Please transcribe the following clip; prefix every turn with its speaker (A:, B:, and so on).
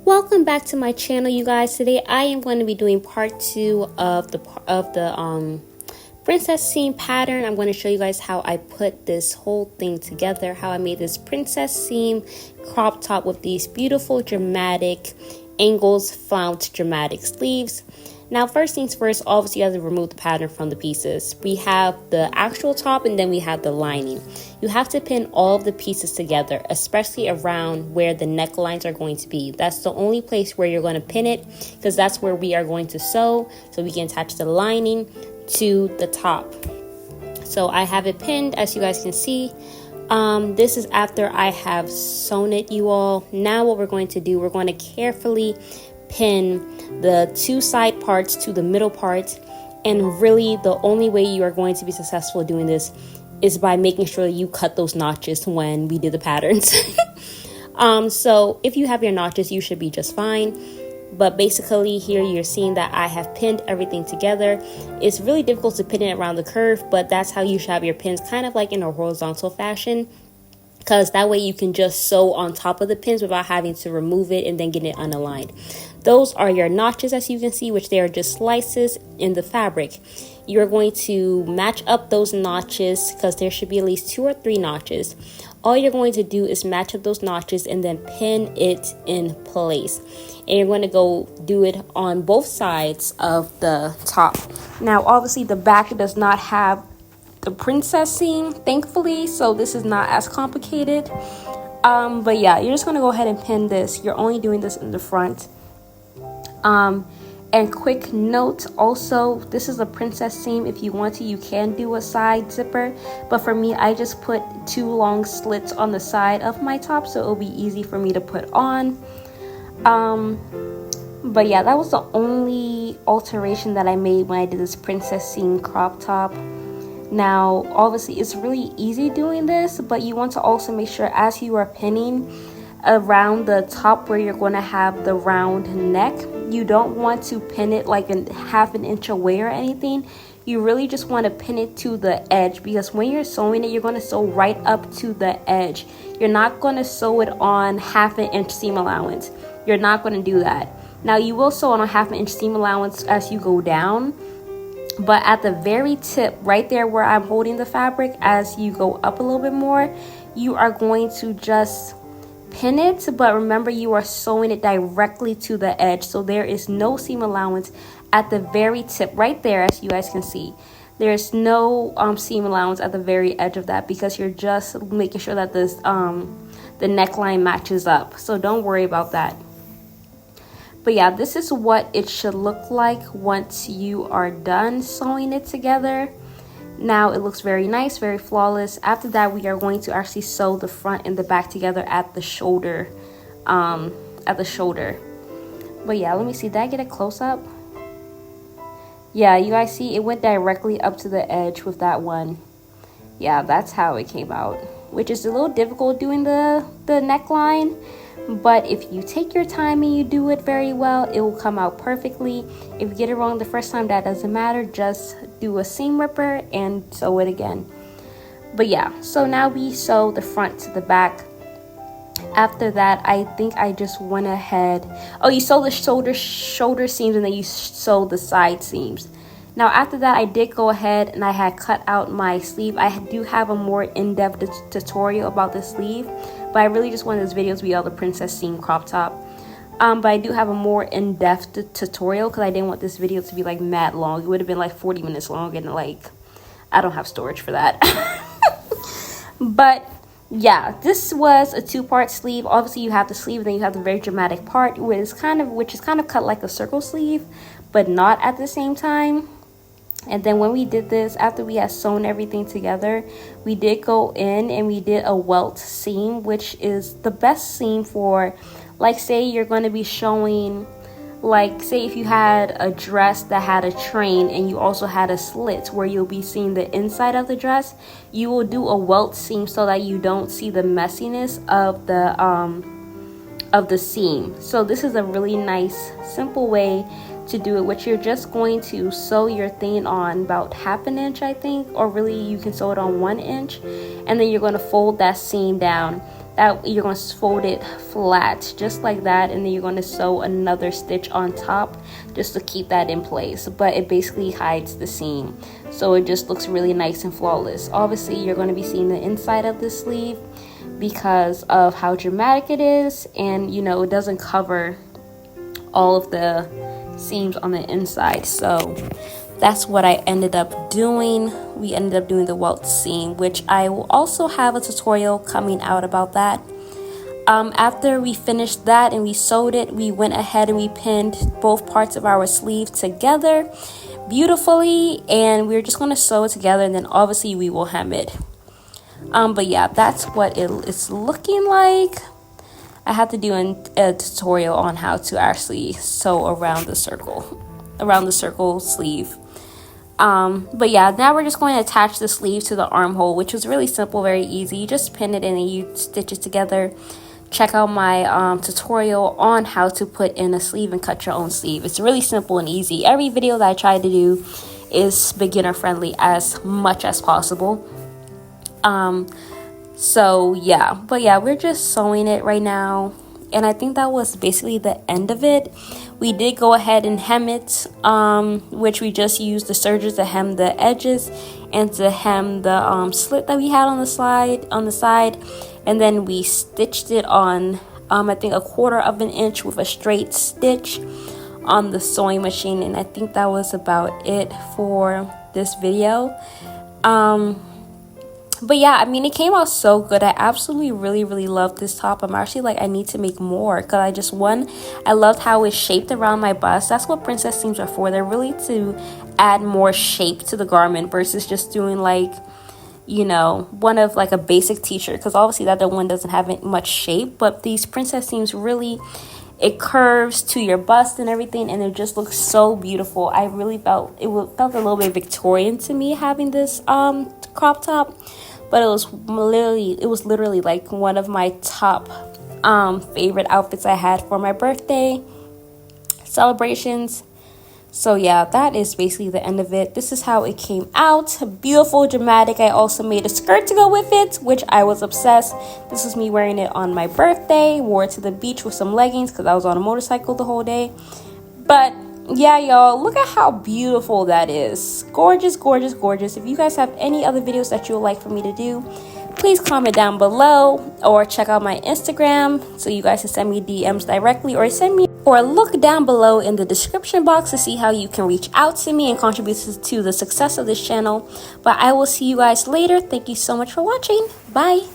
A: Welcome back to my channel, you guys. Today I am going to be doing part 2 of the princess seam pattern. I'm going to show you guys how I put this whole thing together, how I made this princess seam crop top with these beautiful dramatic angles, flounced dramatic sleeves. Now, first things first, obviously you have to remove the pattern from the pieces. We have the actual top and then we have the lining. You have to pin all of the pieces together, especially around where the necklines are going to be. That's the only place where you're going to pin it, because that's where we are going to sew, so we can attach the lining to the top. So I have it pinned, as you guys can see. This is after I have sewn it, you all. Now what we're going to do, we're going to carefully pin the two side parts to the middle part, and really the only way you are going to be successful doing this is by making sure that you cut those notches when we did the patterns. So if you have your notches, you should be just fine. But basically here you're seeing that I have pinned everything together. It's really difficult to pin it around the curve, but that's how you should have your pins, kind of like in a horizontal fashion, because that way you can just sew on top of the pins without having to remove it and then get it unaligned. Those are your notches, as you can see, which they are just slices in the fabric. You're going to match up those notches, because there should be at least 2 or 3 notches. All you're going to do is match up those notches and then pin it in place. And you're going to go do it on both sides of the top. Now, obviously the back does not have the princess seam, thankfully, so this is not as complicated. But yeah, you're just going to go ahead and pin this. You're only doing this in the front. And quick note also, this is a princess seam. If you want to, you can do a side zipper, but for me, I just put 2 long slits on the side of my top, so it'll be easy for me to put on. But yeah, that was the only alteration that I made when I did this princess seam crop top. Now, obviously, it's really easy doing this, but you want to also make sure as you are pinning around the top where you're going to have the round neck, you don't want to pin it like a ½ inch away or anything. You really just want to pin it to the edge, because when you're sewing it, you're going to sew right up to the edge. You're not going to sew it on ½ inch seam allowance. You're not going to do that. Now, you will sew on a ½ inch seam allowance as you go down, but at the very tip, right there where I'm holding the fabric, as you go up a little bit more, you are going to just pin it. But remember, you are sewing it directly to the edge, so there is no seam allowance at the very tip right there. As you guys can see, there's no seam allowance at the very edge of that, because you're just making sure that this the neckline matches up, so don't worry about that. But yeah, this is what it should look like once you are done sewing it together. Now it looks very nice, very flawless. After that, we are going to actually sew the front and the back together at the shoulder. But yeah, let me see. Did I get a close up? Yeah, you guys see it went directly up to the edge with that one. Yeah, that's how it came out, which is a little difficult doing the neckline. But if you take your time and you do it very well, it will come out perfectly. If you get it wrong the first time, that doesn't matter. Just do a seam ripper and sew it again. But yeah, so now we sew the front to the back. After that, I think I just went ahead. Oh, you sew the shoulder seams and then you sew the side seams. Now after that, I did go ahead and I had cut out my sleeve. I do have a more in-depth tutorial about the sleeve, but I really just wanted this video to be all the princess seam crop top. But I do have a more in-depth tutorial, because I didn't want this video to be like mad long. It would have been like 40 minutes long, and like I don't have storage for that. But yeah, this was a 2-part sleeve. Obviously you have the sleeve and then you have the very dramatic part, which is kind of cut like a circle sleeve, but not at the same time. And then when we did this, after we had sewn everything together, we did go in and we did a welt seam, which is the best seam for, like, say you're going to be showing, like, say if you had a dress that had a train and you also had a slit where you'll be seeing the inside of the dress, you will do a welt seam so that you don't see the messiness of the seam. So this is a really nice, simple way to do it, which you're just going to sew your thing on about ½ inch, I think, or really you can sew it on 1 inch, and then you're going to fold that seam down that you're going to fold it flat just like that, and then you're going to sew another stitch on top just to keep that in place, but it basically hides the seam, so it just looks really nice and flawless. Obviously you're going to be seeing the inside of the sleeve because of how dramatic it is, and you know, it doesn't cover all of the seams on the inside. So that's what I ended up doing. We ended up doing the welt seam, which I will also have a tutorial coming out about that. After we finished that and we sewed it, we went ahead and we pinned both parts of our sleeve together beautifully, and we're just going to sew it together, and then obviously we will hem it. But yeah, that's what it's looking like. I had to do a tutorial on how to actually sew around the circle sleeve. But yeah, now we're just going to attach the sleeve to the armhole, which was really simple, very easy. You just pin it in and you stitch it together. Check out my tutorial on how to put in a sleeve and cut your own sleeve. It's really simple and easy. Every video that I try to do is beginner friendly as much as possible. So yeah, but yeah, we're just sewing it right now, and I think that was basically the end of it. We did go ahead and hem it, which we just used the sergers to hem the edges and to hem the slit that we had on the side, and then we stitched it on I think 1/4 inch with a straight stitch on the sewing machine, and I think that was about it for this video. But yeah, I mean, it came out so good. I absolutely really loved this top. I'm actually like, I need to make more, because I loved how it's shaped around my bust. That's what princess seams are for. They're really to add more shape to the garment versus just doing like, you know, one of like a basic t-shirt, because obviously that one doesn't have much shape. But these princess seams really, it curves to your bust and everything, and it just looks so beautiful. I really felt a little bit Victorian to me having this crop top, but it was literally like one of my top favorite outfits I had for my birthday celebrations. So yeah, that is basically the end of it. This is how it came out. Beautiful, dramatic. I also made a skirt to go with it, which I was obsessed. This was me wearing it on my birthday. Wore it to the beach with some leggings because I was on a motorcycle the whole day. But yeah, y'all, look at how beautiful that is. Gorgeous, gorgeous, gorgeous. If you guys have any other videos that you would like for me to do, please comment down below, or check out my Instagram so you guys can send me DMs directly, or look down below in the description box to see how you can reach out to me and contribute to the success of this channel. But I will see you guys later. Thank you so much for watching. Bye.